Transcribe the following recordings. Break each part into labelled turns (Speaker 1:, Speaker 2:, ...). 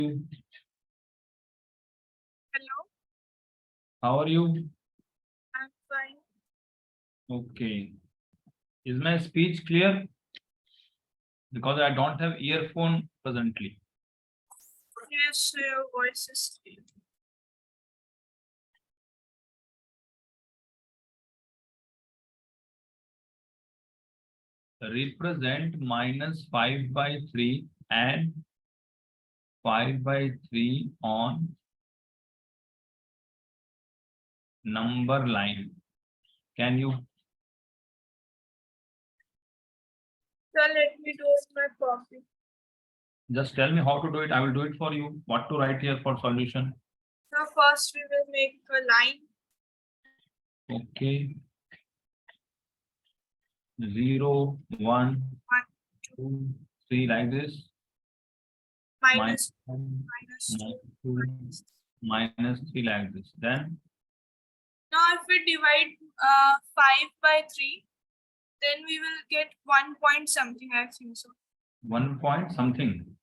Speaker 1: Hello.
Speaker 2: How are you?
Speaker 1: I'm fine.
Speaker 2: Okay. Is my speech clear? Because I don't have earphone presently.
Speaker 1: Yes, your voice is clear.
Speaker 2: Represent -5/3 and 5/3 on number line. Can you?
Speaker 1: So let me do my copy.
Speaker 2: Just tell me how to do it. I will do it for you. What to write here for solution?
Speaker 1: So first we will make a line.
Speaker 2: Okay. 0, 1,
Speaker 1: 1,
Speaker 2: 2, 3 like this.
Speaker 1: minus
Speaker 2: -1,
Speaker 1: -2.
Speaker 2: -3 like this. Then
Speaker 1: Now if we divide 5 by 3, then we will get 1 point something, I think so.
Speaker 2: 1 point something.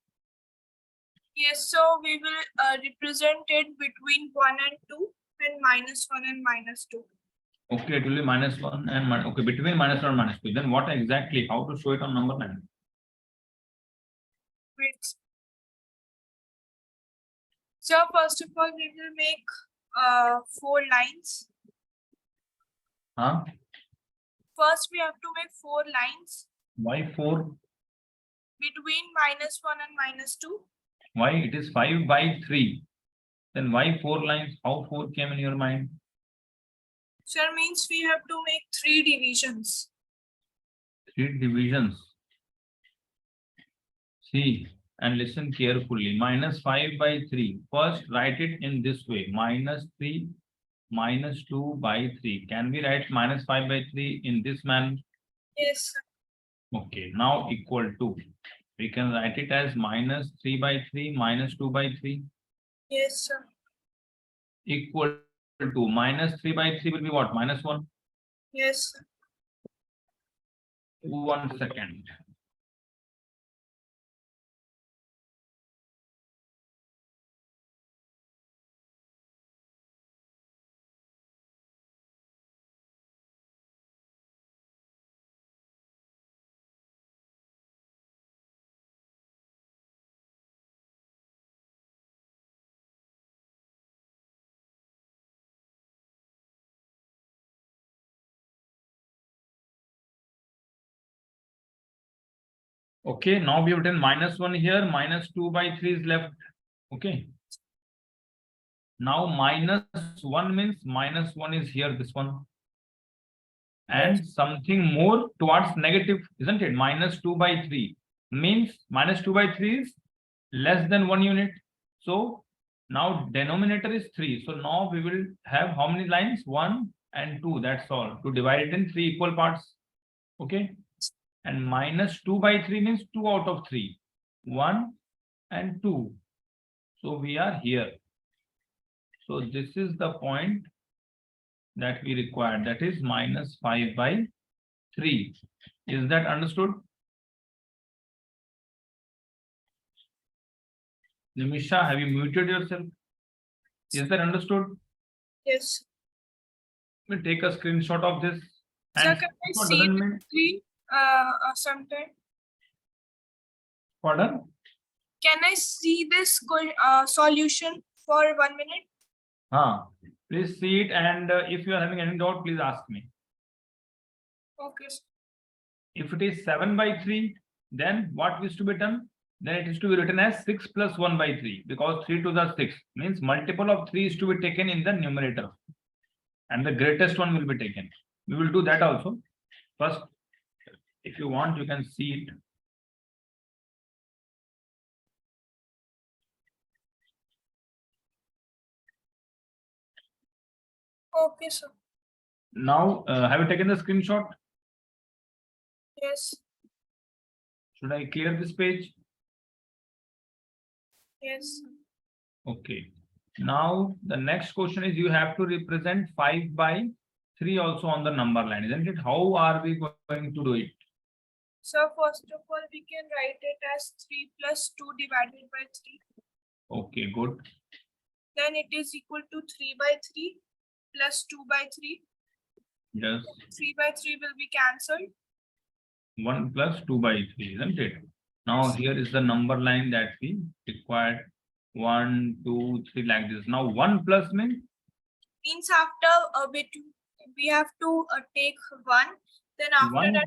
Speaker 1: Yes, so we will represent it between 1 and 2 and -1 and -2.
Speaker 2: Okay, it will be -1 and okay, between -1 and -2. Then what exactly? How to show it on number line?
Speaker 1: Wait. So first of all, we will make 4 lines.
Speaker 2: Huh?
Speaker 1: First, we have to make 4 lines.
Speaker 2: Why 4?
Speaker 1: Between -1 and -2.
Speaker 2: Why? It is 5/3. Then why 4 lines? How 4 came in your mind?
Speaker 1: Sir, means we have to make 3 divisions.
Speaker 2: 3 divisions. See and listen carefully. -5/3. First, write it in this way: -3 -2/3. Can we write -5/3 in this manner?
Speaker 1: Yes, sir.
Speaker 2: Okay, now equal to. We can write it as -3/3 -2/3.
Speaker 1: Yes, sir.
Speaker 2: Equal to -3/3 will be what? -1.
Speaker 1: Yes, sir.
Speaker 2: 1 second. Okay, now we have written -1 here, -2/3 is left. Okay. Now -1 means -1 is here, this one. And something more towards negative, isn't it? -2/3 means -2/3 is less than 1 unit. So now denominator is 3. So now we will have how many lines? 1 and 2. That's all. To divide it in 3 equal parts. Okay. And -2/3 means 2 out of 3. 1 and 2. So we are here. So this is the point that we require. That is -5/3. Is that understood? Nimisha, have you muted yourself? Is that understood?
Speaker 1: Yes.
Speaker 2: We'll take a screenshot of this.
Speaker 1: Sir,
Speaker 2: And
Speaker 1: can I
Speaker 2: what
Speaker 1: see
Speaker 2: doesn't
Speaker 1: the
Speaker 2: mean.
Speaker 1: screen sometime?
Speaker 2: Pardon?
Speaker 1: Can I see this solution for 1 minute?
Speaker 2: Please see it, and if you are having any doubt, please ask me.
Speaker 1: Okay, sir.
Speaker 2: If it is 7/3, then what is to be done? Then it is to be written as 6 plus 1/3, because 3 to the 6 means multiple of 3 is to be taken in the numerator, and the greatest one will be taken. We will do that also. First, if you want, you can see it.
Speaker 1: Okay, sir.
Speaker 2: Now, have you taken the screenshot?
Speaker 1: Yes.
Speaker 2: Should I clear this page?
Speaker 1: Yes.
Speaker 2: Okay. Now the next question is, you have to represent 5/3 also on the number line, isn't it? How are we going to do it?
Speaker 1: So first of all, we can write it as 3 plus 2 divided by 3.
Speaker 2: Okay, good.
Speaker 1: Then it is equal to 3 by 3 plus 2 by 3.
Speaker 2: Yes.
Speaker 1: 3 by 3 will be cancelled.
Speaker 2: 1 plus 2 by 3, isn't it? Now here is the number line that we required. 1, 2, 3 like this. Now 1 plus means
Speaker 1: Means after a bit we have to take 1. Then after
Speaker 2: 1.
Speaker 1: that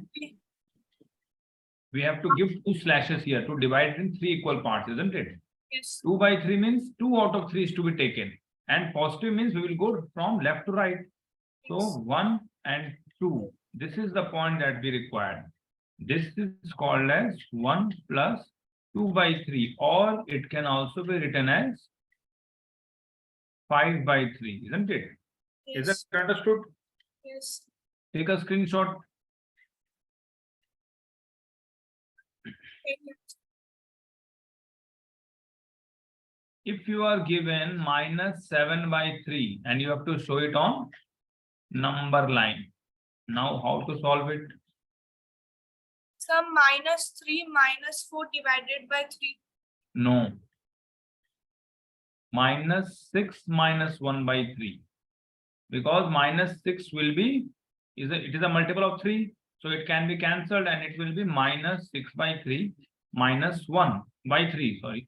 Speaker 2: We have to give 2 slashes here to divide it in 3 equal parts, isn't it?
Speaker 1: yes.
Speaker 2: 2 by 3 means 2 out of 3 is to be taken. And positive means we will go from left to right. So 1 and 2. This is the point that we required. This is called as 1 plus 2 by 3, or it can also be written as 5 by 3, isn't it?
Speaker 1: Yes.
Speaker 2: Is that understood?
Speaker 1: Yes.
Speaker 2: Take a screenshot.
Speaker 1: Take it.
Speaker 2: If you are given minus 7 by 3 and you have to show it on number line. Now how to solve it?
Speaker 1: Some minus 3 minus 4 divided by 3.
Speaker 2: No. Minus 6 minus 1 by 3. Because minus 6 will be, it is a multiple of 3. So it can be cancelled and it will be minus 6 by 3 minus 1 by 3, sorry,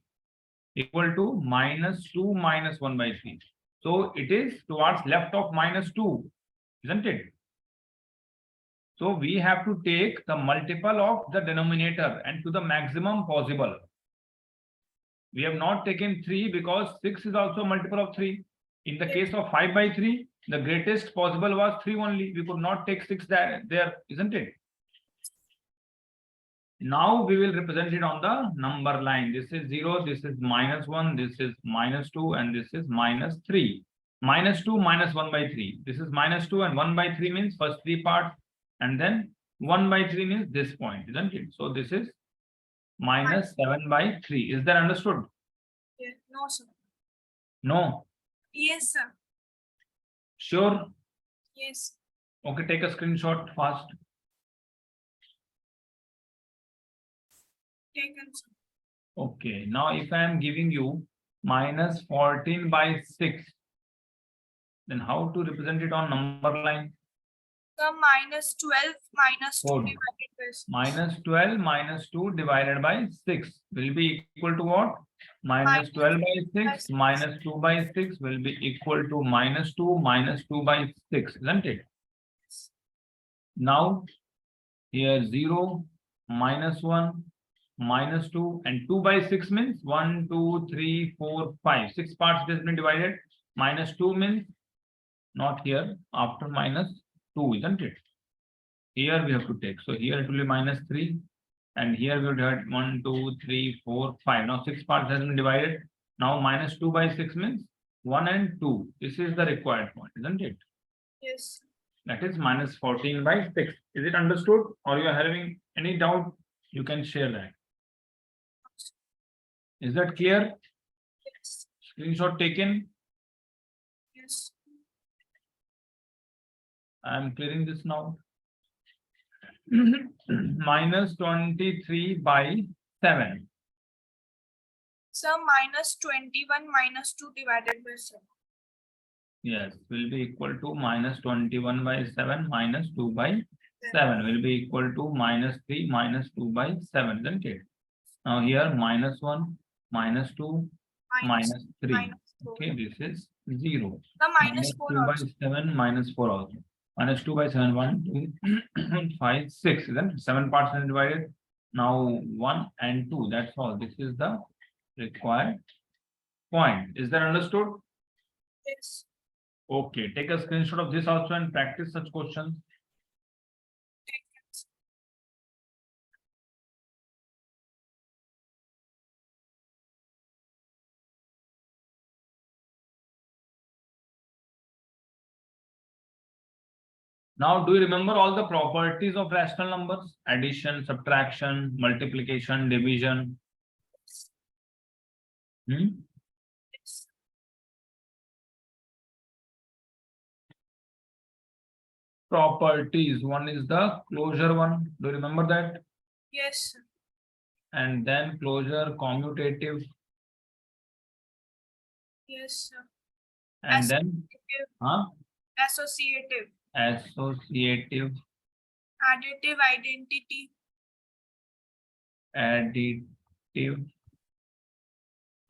Speaker 2: equal to minus 2 minus 1 by 3. So it is towards left of minus 2, isn't it? So we have to take the multiple of the denominator and to the maximum possible. We have not taken 3 because 6 is also a multiple of 3. In the case of 5 by 3, the greatest possible was 3 only. We could not take 6 there, isn't it? Now we will represent it on the number line. This is 0, this is minus 1, this is minus 2, and this is minus 3. Minus 2 minus 1 by 3. This is minus 2 and 1 by 3 means first 3 parts, and then 1 by 3 means this point, isn't it? So this is minus 7 by 3. Is that understood?
Speaker 1: Yes. No, sir.
Speaker 2: No.
Speaker 1: Yes, sir.
Speaker 2: Sure.
Speaker 1: Yes.
Speaker 2: Okay, take a screenshot fast.
Speaker 1: Taken, sir.
Speaker 2: Okay, now if I am giving you minus 14 by 6, then how to represent it on number line?
Speaker 1: Some minus 12 minus 2
Speaker 2: 4.
Speaker 1: divided by 6.
Speaker 2: Minus 12 minus 2 divided by 6 will be equal to what? Minus 12 by 6 minus 2 by 6 will be equal to minus 2 by 6, isn't it? Now here 0, minus 1, minus 2, and 2 by 6 means 1, 2, 3, 4, 5. 6 parts it has been divided. Minus 2 means not here, after minus 2, isn't it? Here we have to take. So here it will be minus 3. And here we will divide 1, 2, 3, 4, 5. Now 6 parts has been divided. Now minus 2 by 6 means 1 and 2. This is the required point, isn't it?
Speaker 1: Yes.
Speaker 2: That is minus 14 by 6. Is it understood? Or you are having any doubt? You can share that. Is that clear?
Speaker 1: Yes.
Speaker 2: Screenshot taken.
Speaker 1: Yes.
Speaker 2: I am clearing this now. Minus 23 by 7.
Speaker 1: Some minus 21 minus 2 divided by 7.
Speaker 2: Yes, will be equal to minus 21 by 7 minus 2 by 7 will be equal to minus 3 minus 2 by 7, isn't it? Now here minus 1, minus 2, minus 3.
Speaker 1: Minus 4.
Speaker 2: Okay, this is 0.
Speaker 1: Some minus 4
Speaker 2: 2 by
Speaker 1: also.
Speaker 2: 7 minus 4 also. Minus 2 by 7, 1, 2, 5, 6. Isn't it? 7 parts are divided. Now 1 and 2. That's all. This is the required point. Is that understood?
Speaker 1: Yes.
Speaker 2: Okay. Take a screenshot of this also and practice such questions.
Speaker 1: Taken.
Speaker 2: Now, do you remember all the properties of rational numbers? Addition, subtraction, multiplication, division.
Speaker 1: Yes.
Speaker 2: Properties. One is the closure one. Do you remember that?
Speaker 1: Yes.
Speaker 2: And then closure, commutative,
Speaker 1: Yes, sir.
Speaker 2: And then
Speaker 1: Associative.
Speaker 2: Associative.
Speaker 1: Additive identity.
Speaker 2: Additive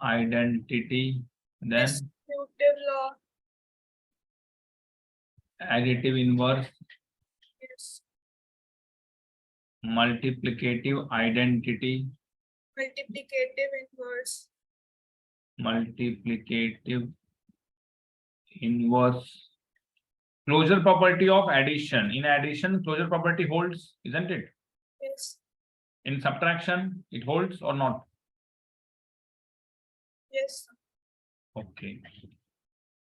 Speaker 2: identity. Then
Speaker 1: Distributive law.
Speaker 2: additive inverse.
Speaker 1: Yes.
Speaker 2: Multiplicative identity.
Speaker 1: Multiplicative inverse.
Speaker 2: Multiplicative inverse. Closure property of addition. In addition, closure property holds, isn't it?
Speaker 1: Yes.
Speaker 2: In subtraction, it holds or not?
Speaker 1: Yes.
Speaker 2: Okay.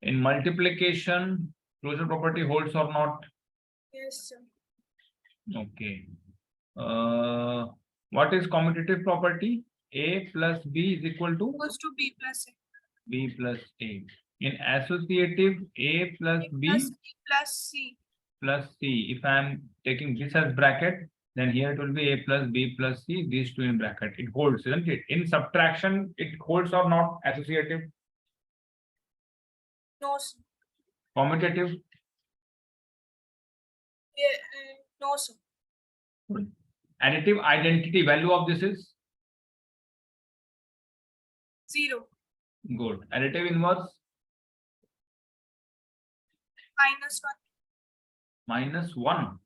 Speaker 2: In multiplication, closure property holds or not?
Speaker 1: Yes, sir.
Speaker 2: Okay. What is commutative property? A plus B is equal to
Speaker 1: Equals to B plus A.
Speaker 2: B plus A. In associative, A plus B
Speaker 1: Plus B plus C.
Speaker 2: plus C. If I am taking this as bracket, then here it will be A plus B plus C, these two in bracket. It holds, isn't it? In subtraction, it holds or not? Associative?
Speaker 1: No, sir.
Speaker 2: Commutative?
Speaker 1: Yeah, no, sir.
Speaker 2: Additive identity value of this is
Speaker 1: 0.
Speaker 2: good. Additive inverse
Speaker 1: -1.
Speaker 2: -1.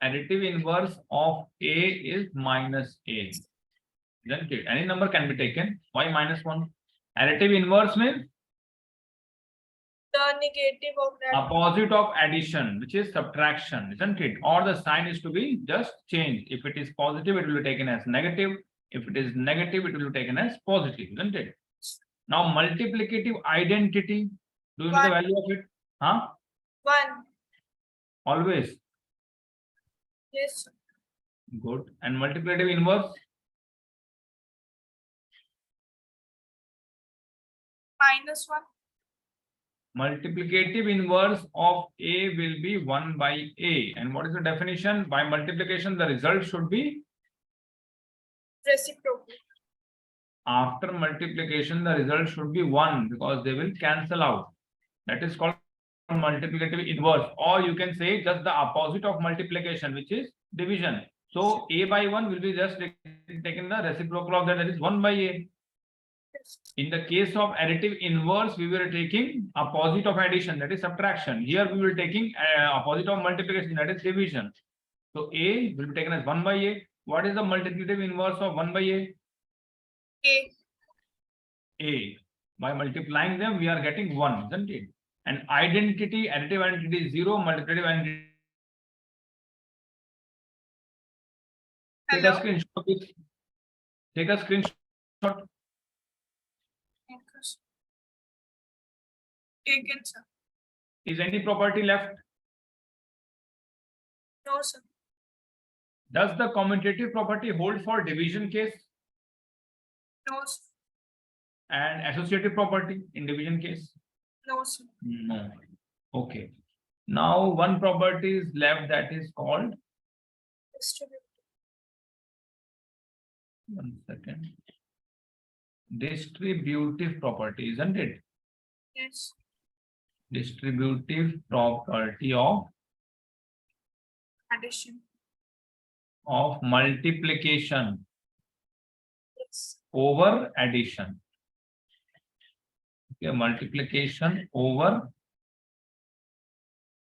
Speaker 2: Additive inverse of A is -A. Isn't it? Any number can be taken. Why -1? Additive inverse means
Speaker 1: The negative of that.
Speaker 2: opposite of addition, which is subtraction, isn't it? Or the sign is to be just changed. If it is positive, it will be taken as negative. If it is negative, it will be taken as positive, isn't it? Now, multiplicative identity. Do you know the value of it? Huh?
Speaker 1: 1.
Speaker 2: Always.
Speaker 1: Yes, sir.
Speaker 2: Good. And multiplicative inverse?
Speaker 1: -1.
Speaker 2: Multiplicative inverse of A will be 1 by A. And what is the definition? By multiplication, the result should be?
Speaker 1: Reciprocal.
Speaker 2: After multiplication, the result should be 1 because they will cancel out. That is called multiplicative inverse. Or you can say just the opposite of multiplication, which is division. So A by 1 will be just taken the reciprocal of that is 1 by A. In the case of additive inverse, we were taking opposite of addition, that is subtraction. Here we were taking opposite of multiplication, that is division. So A will be taken as 1 by A. What is the multiplicative inverse of 1 by A?
Speaker 1: A.
Speaker 2: A. By multiplying them, we are getting 1, isn't it? And identity, additive identity is 0, multiplicative identity. Take a screenshot. Take a screenshot.
Speaker 1: Taken, sir.
Speaker 2: Is any property left?
Speaker 1: No, sir.
Speaker 2: Does the commutative property hold for division case?
Speaker 1: No, sir.
Speaker 2: And associative property in division case?
Speaker 1: No, sir.
Speaker 2: No. Okay. Now one property is left, that is called.
Speaker 1: Distributive.
Speaker 2: 1 second. Distributive property, isn't it?
Speaker 1: Yes.
Speaker 2: Distributive property of
Speaker 1: Addition.
Speaker 2: Of multiplication.
Speaker 1: Yes.
Speaker 2: Over addition. Okay, multiplication over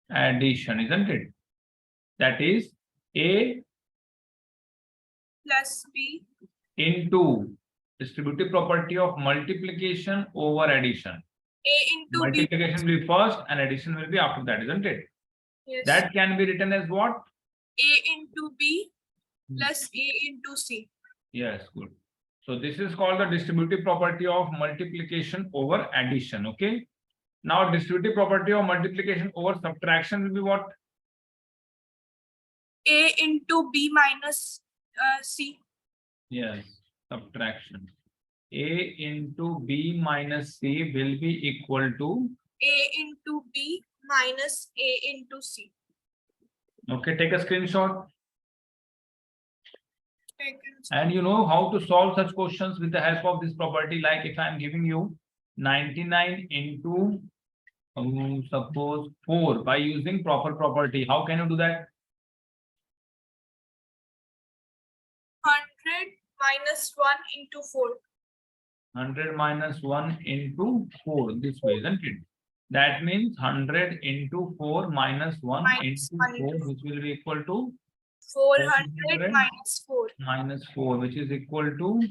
Speaker 2: addition, isn't it? That is A
Speaker 1: Plus B
Speaker 2: into distributive property of multiplication over addition.
Speaker 1: A into
Speaker 2: Multiplication will be first and addition will be after that, isn't it?
Speaker 1: Yes.
Speaker 2: That can be written as what?
Speaker 1: A into B plus A into C.
Speaker 2: Yes, good. So this is called the distributive property of multiplication over addition. Okay. Now distributive property of multiplication over subtraction will be what?
Speaker 1: A into B minus C.
Speaker 2: Yes, subtraction. A into B minus C will be equal to
Speaker 1: A into B minus A into C.
Speaker 2: Okay, take a screenshot. And you know how to solve such questions with the help of this property. Like if I am giving you 99 into suppose 4 by using proper property, how can you do that?
Speaker 1: 100 minus 1 into 4.
Speaker 2: 100 minus 1 into 4, this way, isn't it? That means 100 into 4 minus 1
Speaker 1: Minus
Speaker 2: into
Speaker 1: 1
Speaker 2: 4,
Speaker 1: into
Speaker 2: which will be equal to
Speaker 1: 400 minus 4.
Speaker 2: minus 4, which is equal to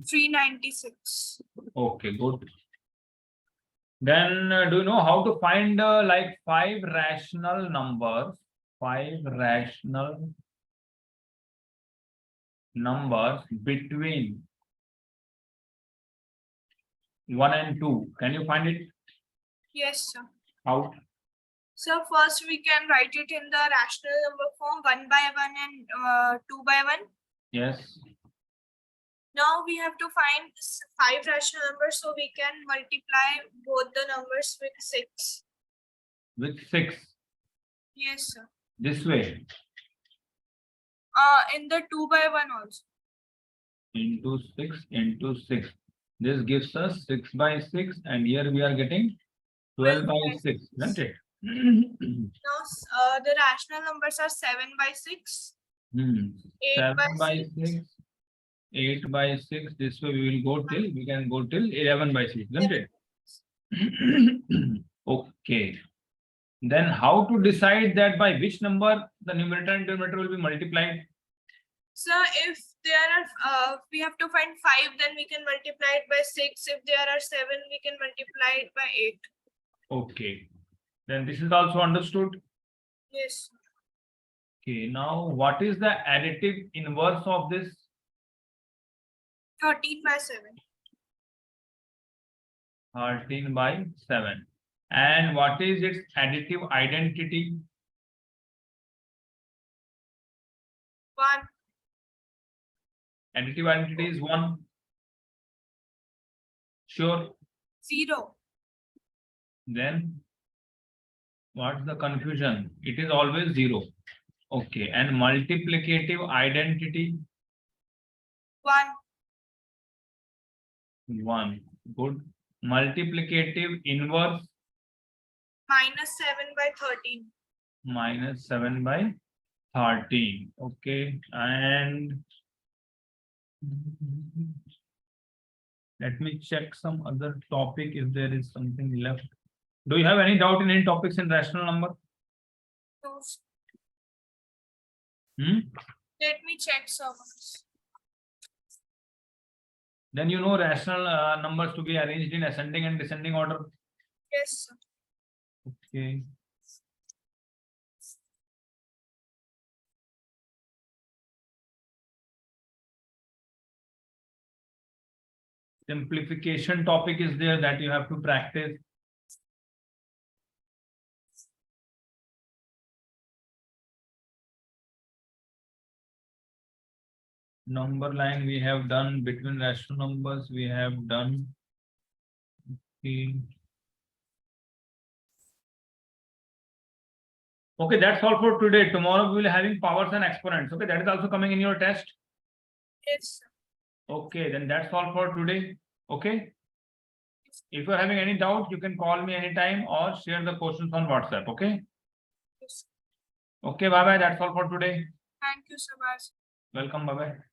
Speaker 1: 396.
Speaker 2: okay, good. Then do you know how to find like 5 rational numbers? 5 rational numbers between 1 and 2. Can you find it?
Speaker 1: Yes, sir.
Speaker 2: How?
Speaker 1: So first we can write it in the rational number form 1 by 1 and 2 by 1.
Speaker 2: Yes.
Speaker 1: Now we have to find 5 rational numbers, so we can multiply both the numbers with 6.
Speaker 2: With 6.
Speaker 1: Yes, sir.
Speaker 2: This way.
Speaker 1: In the 2 by 1 also.
Speaker 2: Into 6 into 6. This gives us 6 by 6, and here we are getting 12 by 6, isn't it?
Speaker 1: Now the rational numbers are 7 by 6. 8
Speaker 2: 7
Speaker 1: by
Speaker 2: by
Speaker 1: 6.
Speaker 2: 6, 8 by 6. This way we will go till, we can go till 11 by 6, isn't it? Okay. Then how to decide that by which number the numerator and denominator will be multiplied?
Speaker 1: So if there are, we have to find 5, then we can multiply it by 6. If there are 7, we can multiply it by 8.
Speaker 2: Okay. Then this is also understood.
Speaker 1: Yes.
Speaker 2: Okay. Now, what is the additive inverse of this?
Speaker 1: 13 by 7.
Speaker 2: 13 by 7. And what is its additive identity?
Speaker 1: 1.
Speaker 2: Additive identity is 1. Sure.
Speaker 1: 0.
Speaker 2: Then what's the confusion? It is always 0. Okay. And multiplicative identity?
Speaker 1: 1.
Speaker 2: 1. Good. Multiplicative inverse?
Speaker 1: Minus 7 by 13.
Speaker 2: Minus 7 by 13. Okay. And let me check some other topic if there is something left. Do you have any doubt in any topics in rational number?
Speaker 1: No.
Speaker 2: Let
Speaker 1: me check some.
Speaker 2: Then you know rational numbers to be arranged in ascending and descending order.
Speaker 1: Yes, sir.
Speaker 2: Okay. Simplification topic is there that you have to practice. Number line we have done, between rational numbers we have done. Okay. Okay, that's all for today. Tomorrow we will be having powers and exponents. Okay, that is also coming in your test.
Speaker 1: Yes, sir.
Speaker 2: Okay, then that's all for today. Okay. If you're having any doubt, you can call me anytime or share the questions on WhatsApp. Okay.
Speaker 1: Yes.
Speaker 2: Okay, bye bye. That's all for today.
Speaker 1: Thank you so much.
Speaker 2: Welcome. Bye bye.